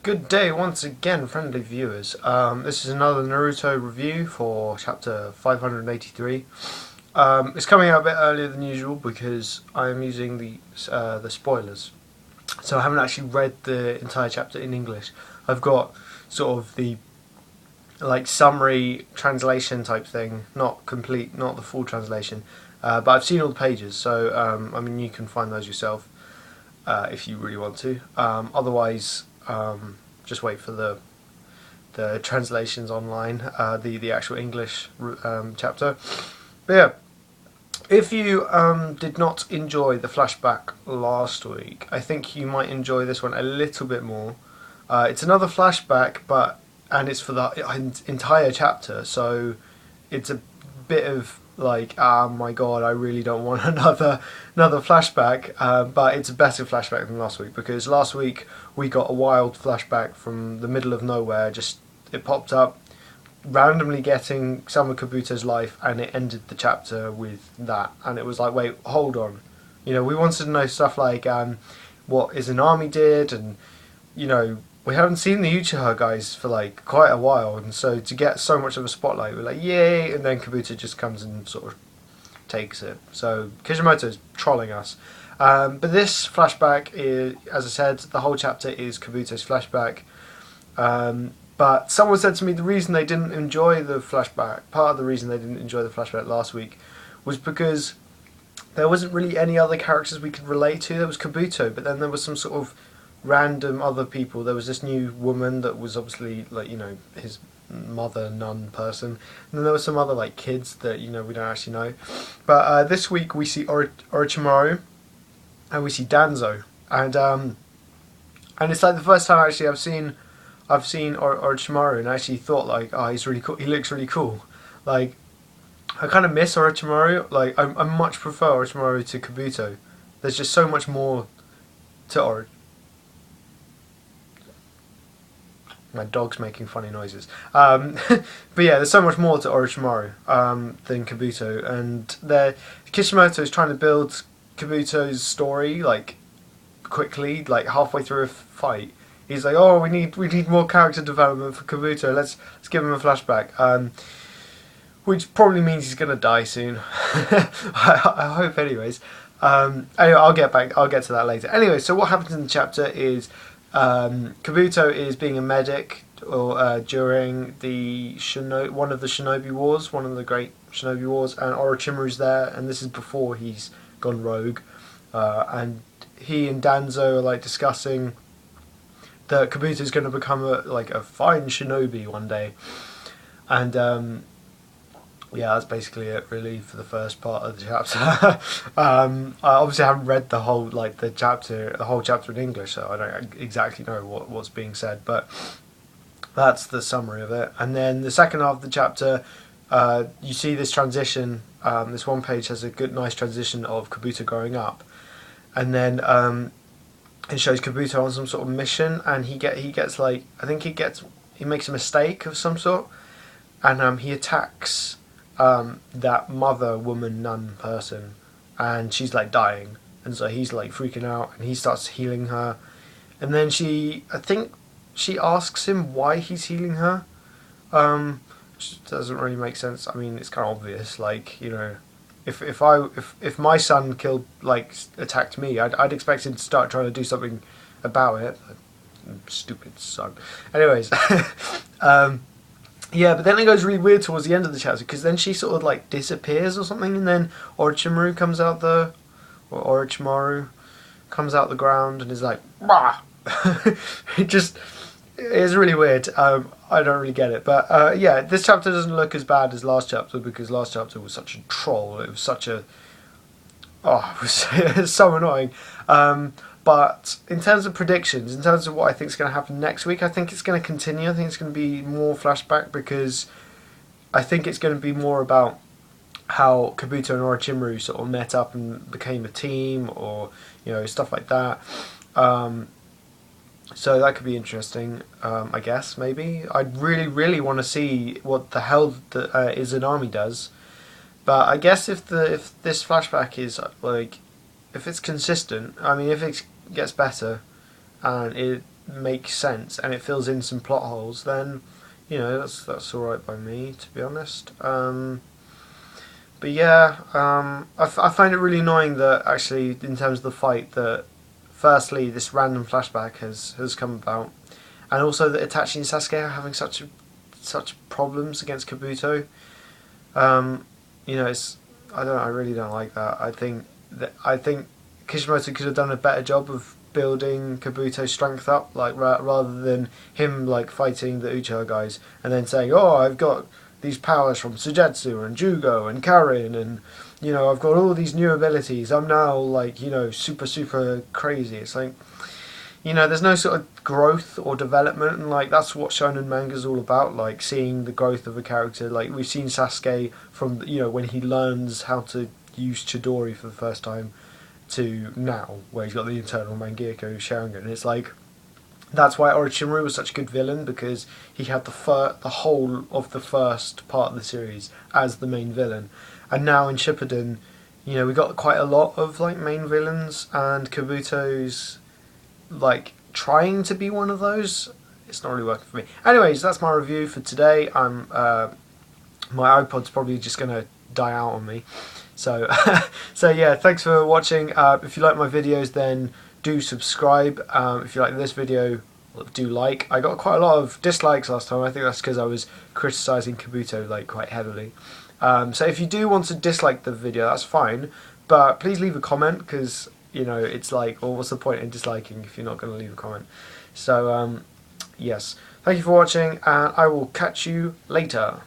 Good day once again, friendly viewers. This is another Naruto review for chapter 583. It's coming out a bit earlier than usual because I am using the spoilers. So I haven't actually read the entire chapter in English. I've got sort of the summary translation type thing, not complete, not the full translation. But I've seen all the pages, so you can find those yourself if you really want to. Otherwise, just wait for the translations online, the actual English chapter. But yeah, if you did not enjoy the flashback last week, I think you might enjoy this one a little bit more. It's another flashback, and it's for the entire chapter, so it's a bit of like, oh my god, I really don't want another flashback, but it's a better flashback than last week, because last week we got a wild flashback from the middle of nowhere. Just it popped up, randomly getting some of Kabuto's life, and it ended the chapter with that, and it was like, wait, hold on, we wanted to know stuff like what Izanami did, and we haven't seen the Uchiha guys for like quite a while, and so to get so much of a spotlight, we're like, yay, and then Kabuto just comes and sort of takes it. So Kishimoto's trolling us. But this flashback is, as I said, the whole chapter is Kabuto's flashback. But someone said to me the reason they didn't enjoy the flashback, part of the reason they didn't enjoy the flashback last week, was because there wasn't really any other characters we could relate to. There was Kabuto, but then there was some sort of random other people. There was this new woman that was obviously his mother nun person, and then there was some other like kids that we don't actually know. But this week we see Orichmaru and we see Danzo, and it's like the first time actually I've seen Orichmaru and I actually thought like, oh, he's really cool. He looks really cool. Like, I kind of miss Orichmaru. Like, I much prefer Orichmaru to Kabuto. There's just so much more to Orichmaru. My dog's making funny noises. But yeah, there's so much more to Orichmaru than Kabuto, and Kishimoto is trying to build Kabuto's story like quickly, like halfway through a fight. He's like, oh, we need more character development for Kabuto. Let's give him a flashback, which probably means he's gonna die soon. I hope, anyways. Anyway, I'll get to that later. Anyway, so what happens in the chapter is, Kabuto is being a medic during one of the shinobi wars, one of the great shinobi wars, and Orochimaru's there, and this is before he's gone rogue, and he and Danzo are like discussing that Kabuto's going to become a fine shinobi one day, and yeah, that's basically it really for the first part of the chapter. I obviously haven't read the whole chapter in English, so I don't exactly know what's being said, but that's the summary of it. And then the second half of the chapter, you see this transition. This one page has a nice transition of Kabuto growing up, and then it shows Kabuto on some sort of mission, and he makes a mistake of some sort, and he attacks that mother woman nun person, and she's like dying, and so he's like freaking out, and he starts healing her, and then I think she asks him why he's healing her, which doesn't really make sense. I mean, it's kind of obvious, like, if my son attacked me, I'd expect him to start trying to do something about it. Stupid son. Anyways, yeah, but then it goes really weird towards the end of the chapter, because then she sort of like disappears or something, and then Orichmaru comes out the ground and is like, bah! It's really weird. I don't really get it, but yeah, this chapter doesn't look as bad as last chapter, because last chapter was such a troll. It was it was so annoying. But in terms of predictions, in terms of what I think is going to happen next week, I think it's going to continue. I think it's going to be more flashback, because I think it's going to be more about how Kabuto and Orochimaru sort of met up and became a team, or stuff like that. So that could be interesting, I guess, maybe. I'd really, really want to see what the hell Izanami does. But I guess if this flashback is if it's consistent, I mean, if it gets better, and it makes sense and it fills in some plot holes, then that's alright by me, to be honest. But yeah, I find it really annoying that actually, in terms of the fight, that firstly this random flashback has come about, and also that Itachi and Sasuke are having such problems against Kabuto. It's I really don't like that. I think Kishimoto could have done a better job of building Kabuto's strength up, like rather than him like fighting the Uchiha guys and then saying, "Oh, I've got these powers from Sujetsu and Jugo and Karin, and I've got all these new abilities. I'm now like super crazy." It's like there's no sort of growth or development, and like that's what shonen manga's all about, like seeing the growth of a character. Like we've seen Sasuke from when he learns how to use Chidori for the first time to now, where he's got the internal Mangekyo Sharingan. And it's like that's why Orichmaru was such a good villain, because he had the whole of the first part of the series as the main villain, and now in Shippuden, we got quite a lot of like main villains, and Kabuto's like trying to be one of those. It's not really working for me. Anyways, that's my review for today. My iPod's probably just gonna die out on me. So so yeah, thanks for watching. If you like my videos, then do subscribe. If you like this video, do like. I got quite a lot of dislikes last time. I think that's because I was criticising Kabuto like quite heavily. So if you do want to dislike the video, that's fine. But please leave a comment, because it's like, well, what's the point in disliking if you're not going to leave a comment? So yes, thank you for watching, and I will catch you later.